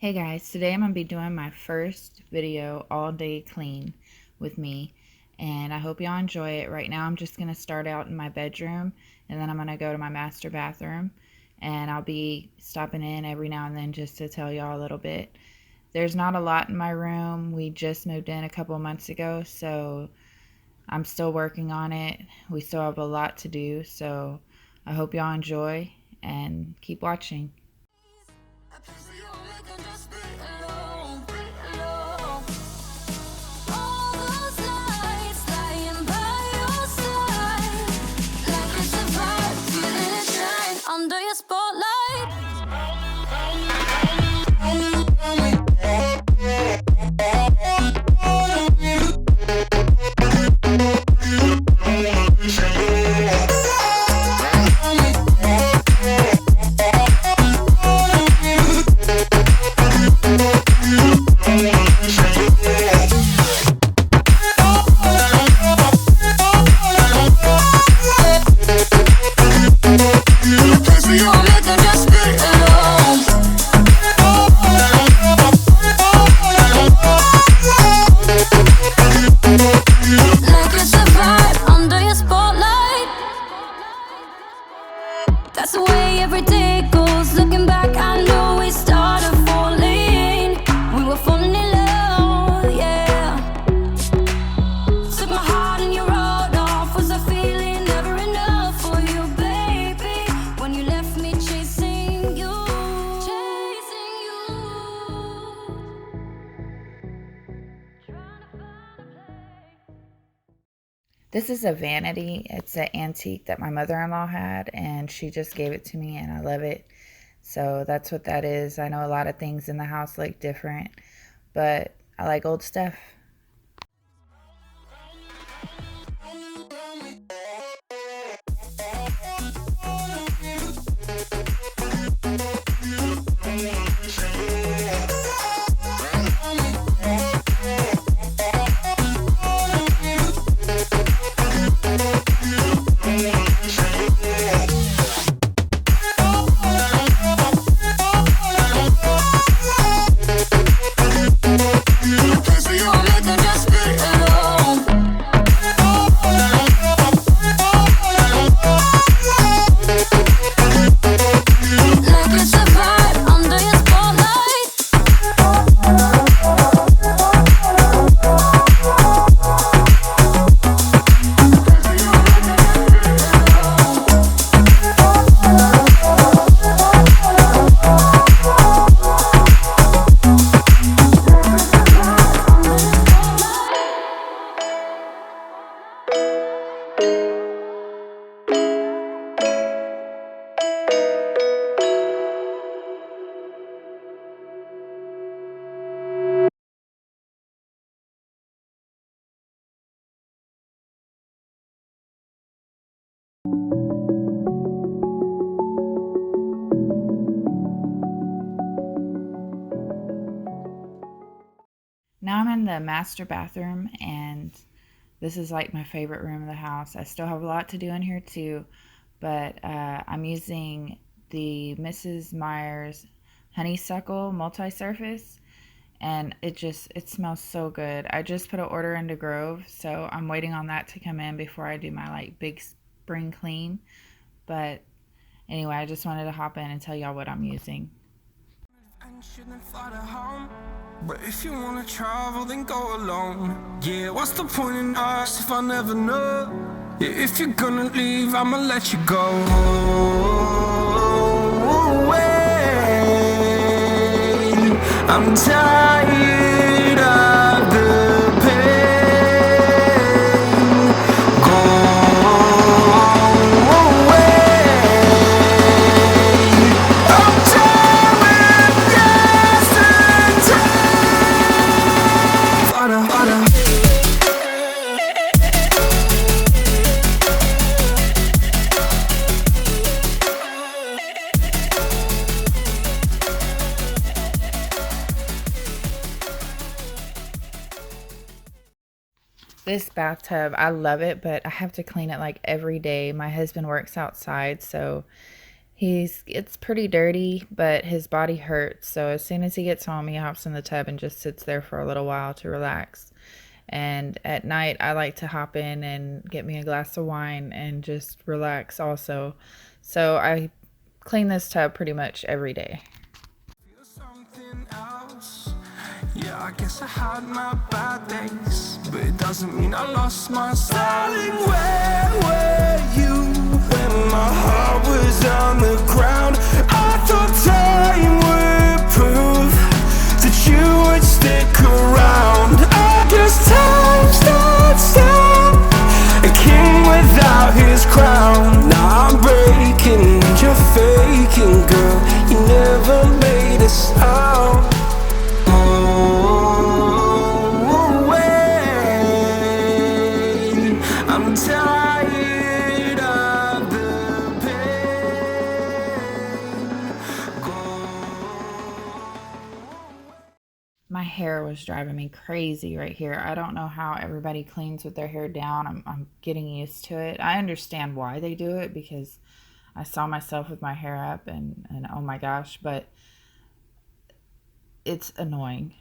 Hey guys, today I'm going to be doing my first video all day clean with me, and I hope y'all enjoy it. Right now I'm just going to start out in my bedroom, and then I'm going to go to my master bathroom, and I'll be stopping in every now and then just to tell y'all a little bit. There's not a lot in my room. We just moved in a couple months ago, so I'm still working on it. We still have a lot to do, so I hope y'all enjoy and keep watching. Under your spotlight. That's the way every day goes. Looking back, I know we started falling. We were falling in love, yeah. Took my heart and you wrote off. Was I feeling never enough for you, baby? When you left me chasing you, chasing you. Trying to find a place. This is a vanity. It's an antique that my mother-in-law had, and she just gave it to me, and I love it. So that's what that is. I know a lot of things in the house look different, but I like old stuff. Now I'm in the master bathroom, and this is like my favorite room of the house. I still have a lot to do in here too, but I'm using the Mrs. Meyer's honeysuckle multi-surface, and it smells so good. I just put an order into Grove, so I'm waiting on that to come in before I do my like big spring clean. But anyway, I just wanted to hop in and tell y'all what I'm using. But if you wanna travel, then go alone. Yeah, what's the point in us if I never know? Yeah, if you're gonna leave, I'ma let you go. I'm tired of the pain. Go away. I'm done with yesterday. Fada, fada. This bathtub, I love it, but I have to clean it like every day. My husband works outside, so It's pretty dirty, but his body hurts. So as soon as he gets home, he hops in the tub and just sits there for a little while to relax. And at night, I like to hop in and get me a glass of wine and just relax also. So I clean this tub pretty much every day. Something else. Yeah, I guess I had my bad days, but it doesn't mean I lost my style. Where were you when my heart was on the ground? I thought time would prove that you would stick around. I guess time stood still, a king without his crown. Now I'm breaking and you're faking, girl. You never made a sound. Oh, wait, I'm tired of the pain. Go. My hair was driving me crazy right here. I don't know how everybody cleans with their hair down. I'm getting used to it. I understand why they do it because I saw myself with my hair up and oh my gosh, but it's annoying.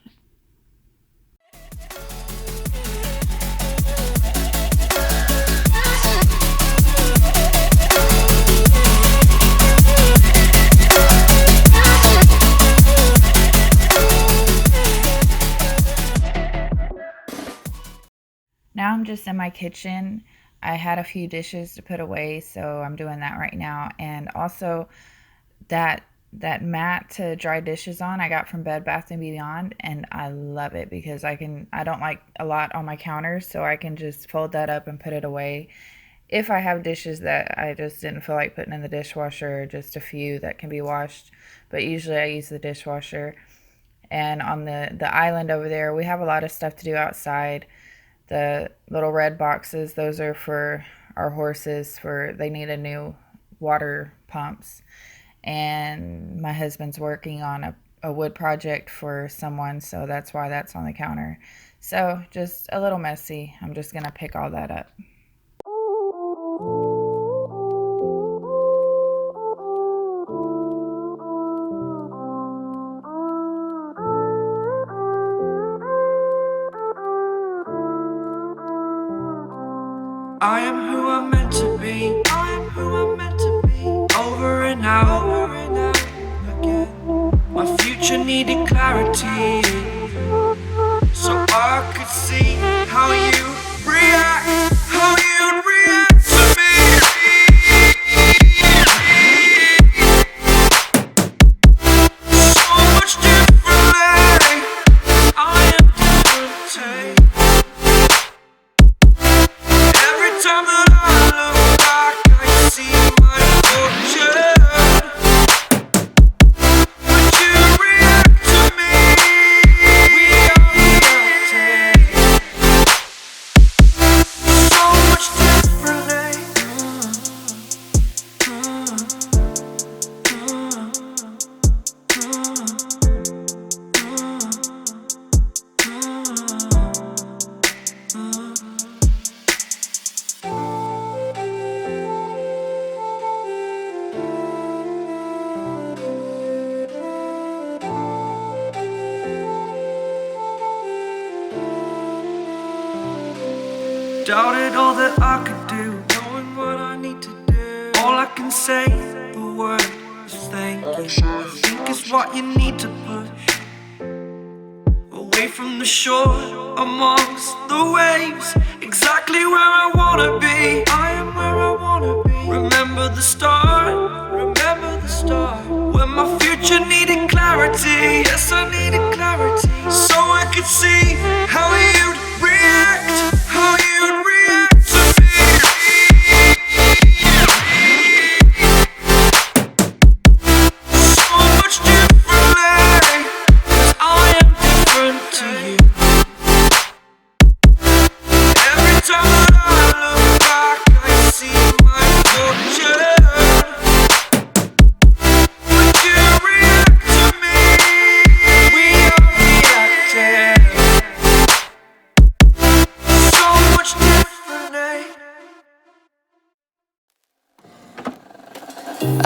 Now I'm just in my kitchen. I had a few dishes to put away, so I'm doing that right now. And also that mat to dry dishes on I got from Bed Bath & Beyond, and I love it because I don't like a lot on my counters, so I can just fold that up and put it away. If I have dishes that I just didn't feel like putting in the dishwasher, just a few that can be washed, but usually I use the dishwasher. And on the island over there, we have a lot of stuff to do outside. The little red boxes, those are for our horses, they need a new water pumps. And my husband's working on a wood project for someone, so that's why that's on the counter. So just a little messy. I'm just gonna pick all that up. I am who I'm meant to be. I am who I'm meant to be. Over and out again. My future needed clarity, so I could see how you react, how you'd react to me. So much differently. I am different. Every time that I look back, I see my fortune. Would you react to me? We are reacting so much differently. Doubted all that I could do, knowing what I need to do. All I can say, the word is thank you. I think is what you need to push away from the shore, amongst the waves. Exactly where I wanna be. I am where I wanna be. Remember the start, when my future needed clarity. Yes, I needed clarity, so I could see how you'd react, how you'd react to me. So much differently, 'cause I am different to you. Every time that I look back, I see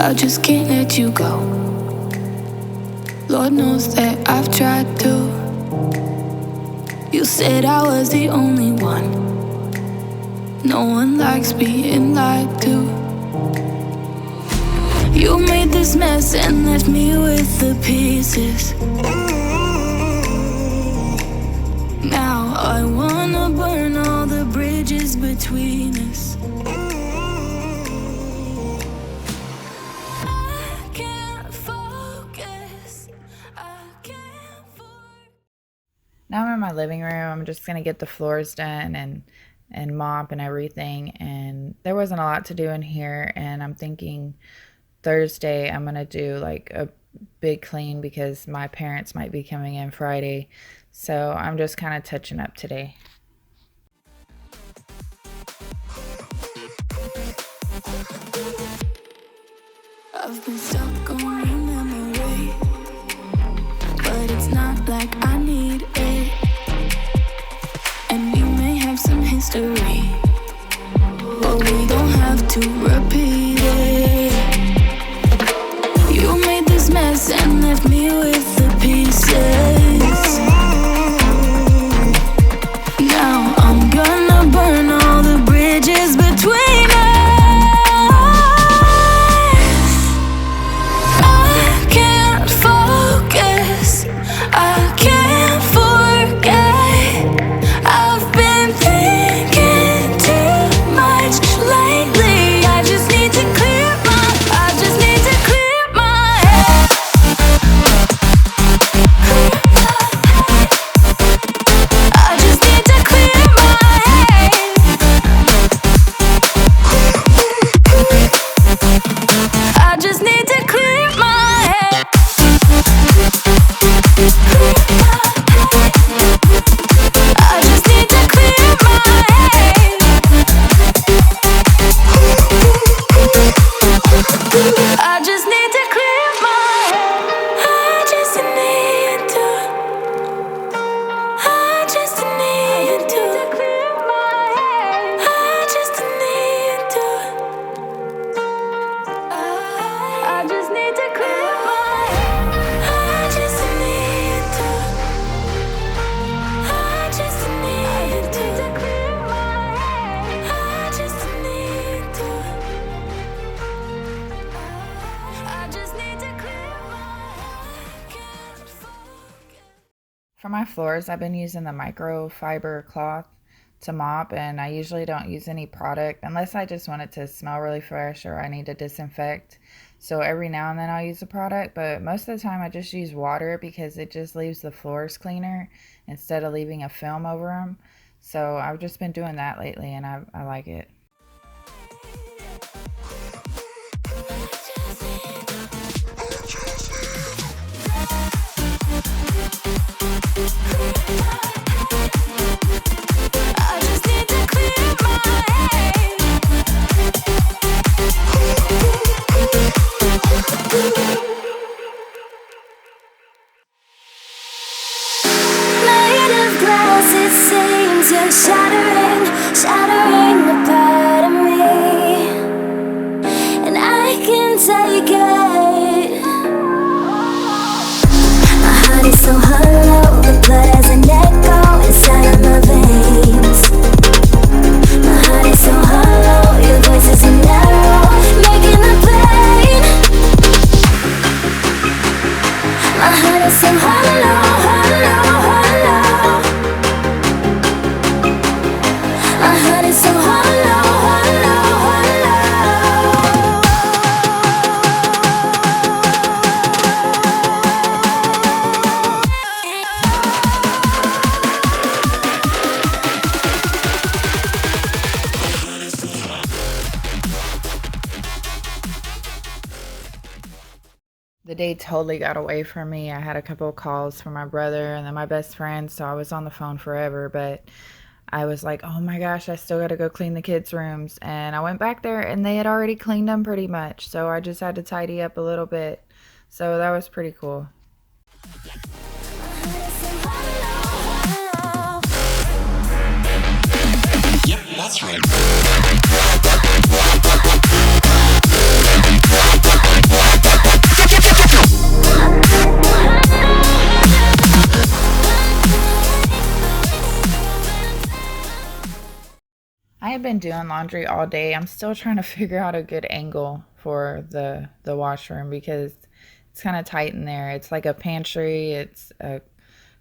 I just can't let you go. Lord knows that I've tried to. You said I was the only one. No one likes being lied to. You made this mess and left me with the pieces. Now I wanna burn all the bridges between us. I can't focus. Now I'm in my living room. I'm just gonna get the floors done and mop and everything. And there wasn't a lot to do in here, and I'm thinking Thursday I'm gonna do like a big clean because my parents might be coming in Friday. So I'm just kind of touching up today. I've been stuck on your memory, but it's not like I need it. And we may have some history, but we don't have to repeat it. You made this mess and left me with the pieces. Now I'm gonna burn all the bridges between us. I can't focus, I can't forget. I've been thinking too much lately. I just need to clear my head. I just need to clear my head. I just need to clear my head. I just need to clear my head. I just need to clear my head. I just need to. I just need to clear my head. I just need to. I just need to clear my head. I just need to. I just need to clear my head. I just need to. I just need to clear my head. For my floors, I've been using the microfiber cloth to mop, and I usually don't use any product unless I just want it to smell really fresh or I need to disinfect. So every now and then I'll use a product, but most of the time I just use water because it just leaves the floors cleaner instead of leaving a film over them. So I've just been doing that lately, and I like it. I just need to clear my head. Made of glass, it seems you're shattering a part of me, and I can take it. My heart is so hollow, the blood has an echo inside of my veins. My heart is so hollow, your voice is an arrow, making the pain. My heart is so hollow, hollow, hollow. My heart is so hollow, hollow, hollow. The day totally got away from me. I had a couple of calls from my brother and then my best friend, so I was on the phone forever, but I was like, oh my gosh, I still got to go clean the kids' rooms. And I went back there and they had already cleaned them pretty much, so I just had to tidy up a little bit. So that was pretty cool. Yep, that's right. been doing laundry all day. I'm still trying to figure out a good angle for the washroom because it's kind of tight in there. It's like a pantry, it's a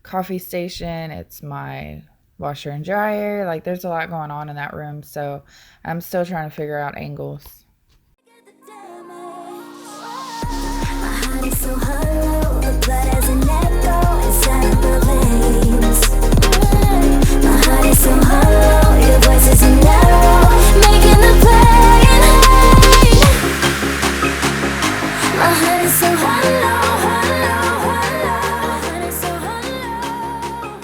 coffee station, it's my washer and dryer. Like there's a lot going on in that room, so I'm still trying to figure out angles. So hollow, the blood has an echo inside of the veins. My heart is so hollow, your voice is an arrow, making the pain hate. My heart is so hollow, hollow, hollow. My heart is so hollow.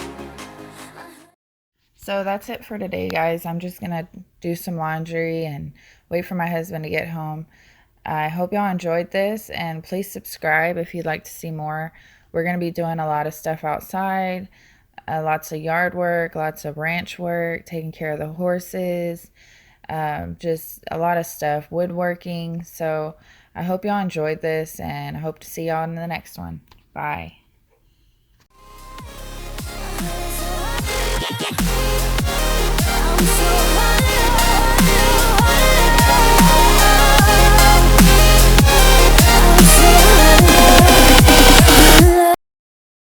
So that's it for today, guys. I'm just gonna do some laundry and wait for my husband to get home. I hope y'all enjoyed this, and please subscribe if you'd like to see more. We're going to be doing a lot of stuff outside, lots of yard work, lots of ranch work, taking care of the horses, just a lot of stuff, woodworking. So I hope y'all enjoyed this, and I hope to see y'all in the next one. Bye. I'm so